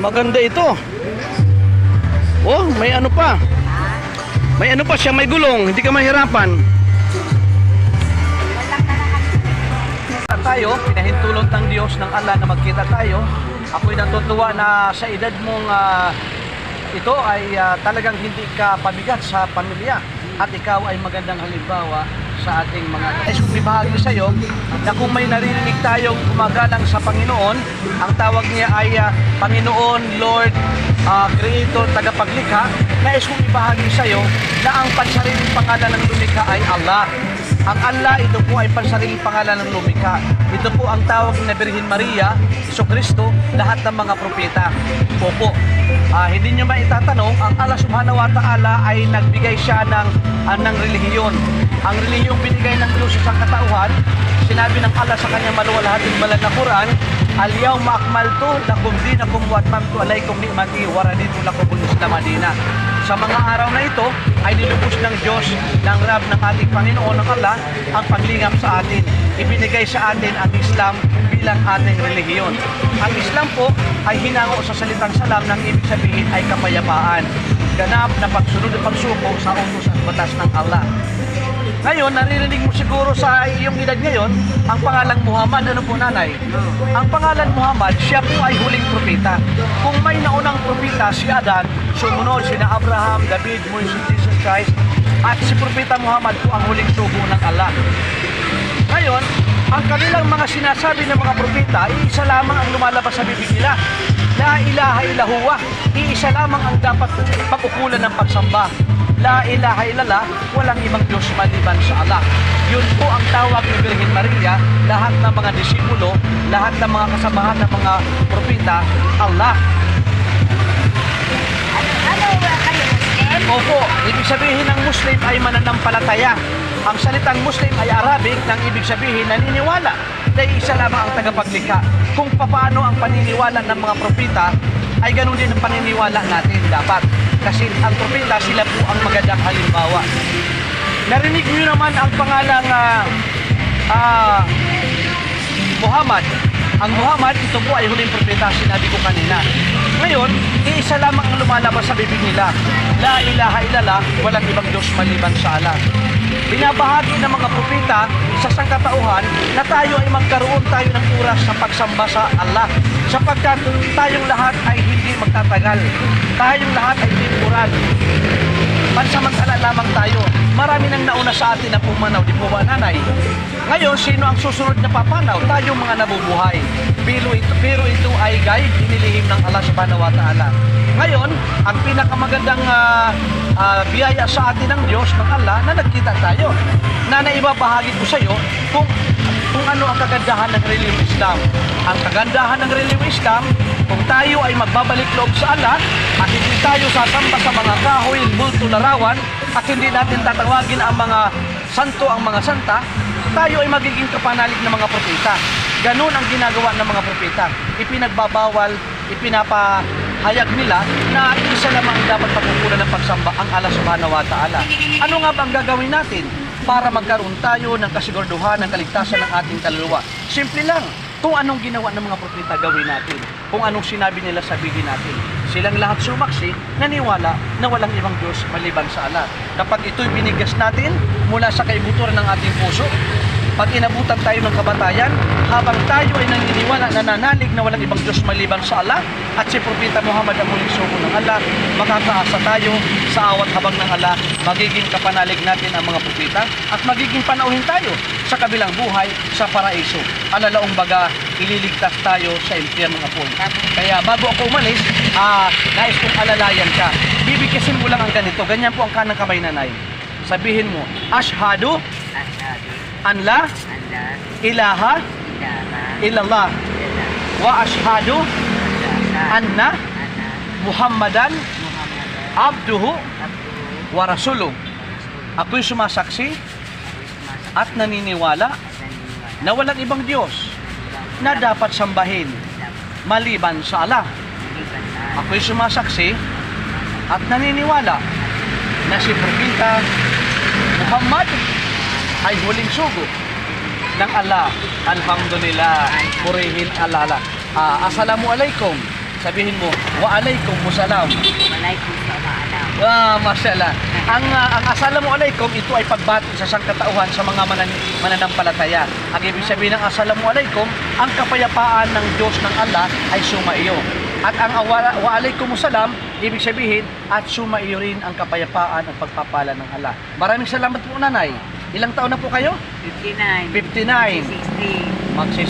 Maganda ito. Oh, may ano pa. May ano pa siya, may gulong. Hindi ka mahirapan. Tayo, pinahintulot ng Diyos ng Allah na magkita tayo. Ako'y natutuwa na sa edad mong ito ay talagang hindi ka pabigat sa pamilya. At ikaw ay magandang halimbawa sa ating mga ibahagi sa iyo na kung may naririnig tayong gumagalang sa Panginoon, ang tawag niya ay Panginoon, Lord, Creator, tagapaglikha, nais kong ibahagi sa iyo na ang pansariling pangalan ng lumikha ay Allah. Ang Allah, ito po ay pansariling pangalan ng lumikha. Ito po ang tawag na Birhen Maria, Jesucristo, lahat ng mga propeta. Opo. Hindi nyo maitatanong, ang Allah subhanahu wa ta'ala ay nagbigay siya ng relihiyon. Ang relihiyong binigay ng Diyos sa katauhan, sinabi ng Allah sa kanyang maluwalhating banal na Quran, Al-yawma akmaltu lakum dinakum wa atmamtu alaykum ni'mati wa raditu lakumul Islam dinan. Sa mga araw na ito ay nilubos ng Diyos, ng Rab ng ating Panginoon ng Allah ang paglingap sa atin. Ibinigay sa atin ang Islam bilang ating relihiyon. Ang Islam po ay hinango sa salitang salam ng ibig sabihin ay kapayapaan. Ganap na pagsunod at pagsuko sa utos at batas ng Allah. Ngayon, naririnig mo siguro sa iyong edad ngayon, ang pangalang Muhammad, ano po nanay? Ang pangalan Muhammad, siya po ay huling propeta. Kung may naunang propeta, si Adan, sumunod sina Abraham, David, Moses, Jesus Christ, at si propeta Muhammad po ang huling sugo ng Allah. Ngayon, ang kanilang mga sinasabi ng mga propeta, iisa lamang ang lumalabas sa bibig nila. La ilaha illallah, iisa lamang ang dapat pag-ukulan ng pagsamba. La ilaha illallah, walang ibang Diyos maliban sa Allah. Yun po ang tawag ni Birhen Maria, lahat ng mga disipulo, lahat ng mga kasamahan ng mga propeta, Allah. Ano ba kayo, Muslim? Opo, ibig sabihin ng Muslim ay mananampalataya. Ang salitang Muslim ay Arabic, nang ibig sabihin naniniwala na isa lamang ang tagapaglikha. Kung paano ang paniniwala ng mga propeta, ay ganun din ang paniniwala natin dapat. Kasi ang propeta, sila po ang magandang halimbawa. Narinig niyo naman ang pangalang Muhammad. Ang Muhammad, ito po ay huling propeta, sinabi ko kanina. Ngayon, iisa lamang ang lumalabas sa bibig nila. La ilaha illallah, walang ibang Diyos maliban sa Allah. Binabahagi ng mga propeta sa sangkatauhan na tayo ay magkaroon tayo ng oras sa pagsamba sa Allah. Sapagkat tayong lahat ay hindi magtatagal. Tayong lahat ay temporal. Pansamantala lamang tayo. Marami nang nauna sa atin na pumanaw, di po ba nanay? Ngayon, sino ang susunod na papanaw? Tayong mga nabubuhay. Pero ito ay guide, inilihim ng Allah subhanahu wa ta'ala. Ngayon, ang pinakamagandang biyaya sa atin ng Diyos, ng Allah, na nagkita tayo. Na naibabahagi ko sa iyo kung ano ang kagandahan ng reliyong Islam. Ang kagandahan ng reliyong Islam, kung tayo ay magbabalik loob sa Allah at hindi tayo sasamba sa mga kahoy, bulto, larawan at hindi natin tatawagin ang mga santo, ang mga santa, tayo ay magiging kapanalig ng mga propeta. Ganun ang ginagawa ng mga propeta. Ipinagbabawal, ipinapahayag nila na isa lamang dapat pagkukulan ng pagsamba ang Allah subhanahu wa ta'ala. Ano nga ba ang gagawin natin para magkaroon tayo ng kasiguraduhan ng kaligtasan ng ating kaluluwa? Simple lang. Kung anong ginawa ng mga propeta, gawin natin. Kung anong sinabi nila, sabihin natin. Silang lahat sumaksi, naniwala na walang ibang Diyos maliban sa Allah. Kapag ito'y binigas natin mula sa kaibuturan ng ating puso, pag inabutan tayo ng kabatayan, habang tayo ay naniniwala, nananalig na walang ibang Diyos maliban sa Allah, at si Propeta Muhammad ang muling sugo ng Allah, makakaasa tayo sa awat habang ng Allah, magiging kapanalig natin ang mga propeta, at magiging panauhin tayo sa kabilang buhay sa paraiso. Alalaong baga, ililigtas tayo sa impyerno ng apoy. Kaya bago ako umalis, nais kong alalayan ka. Bibigyasin mo lang ang ganito. Ganyan po ang kanang kamay nanay. Sabihin mo, Ashhadu an la ilaha illallah wa ashhadu anna Muhammadan abduhu wa rasuluh. Ako'y sumasaksi at naniniwala na walang ibang Diyos na dapat sambahin maliban sa Allah. Ako'y sumasaksi at naniniwala na si Propeta Muhammad ay huling sugo ng Allah. Alhamdulillah. Purihin Allah. Assalamualaikum Sabihin mo, wa alaikum salam. Walaikum salam. Mashallah. Ang assalamu alaikum, ito ay pagbati sa sangkatauhan sa mga mananampalataya. Ang ibig sabihin ng assalamu alaikum, ang kapayapaan ng Diyos ng Allah ay sumaiyo. At ang wa alaikum salam, ibig sabihin, at sumaiyo rin ang kapayapaan at pagpapala ng Allah. Maraming salamat po, nanay. Ilang taon na po kayo? 59. 59. 60. Magsis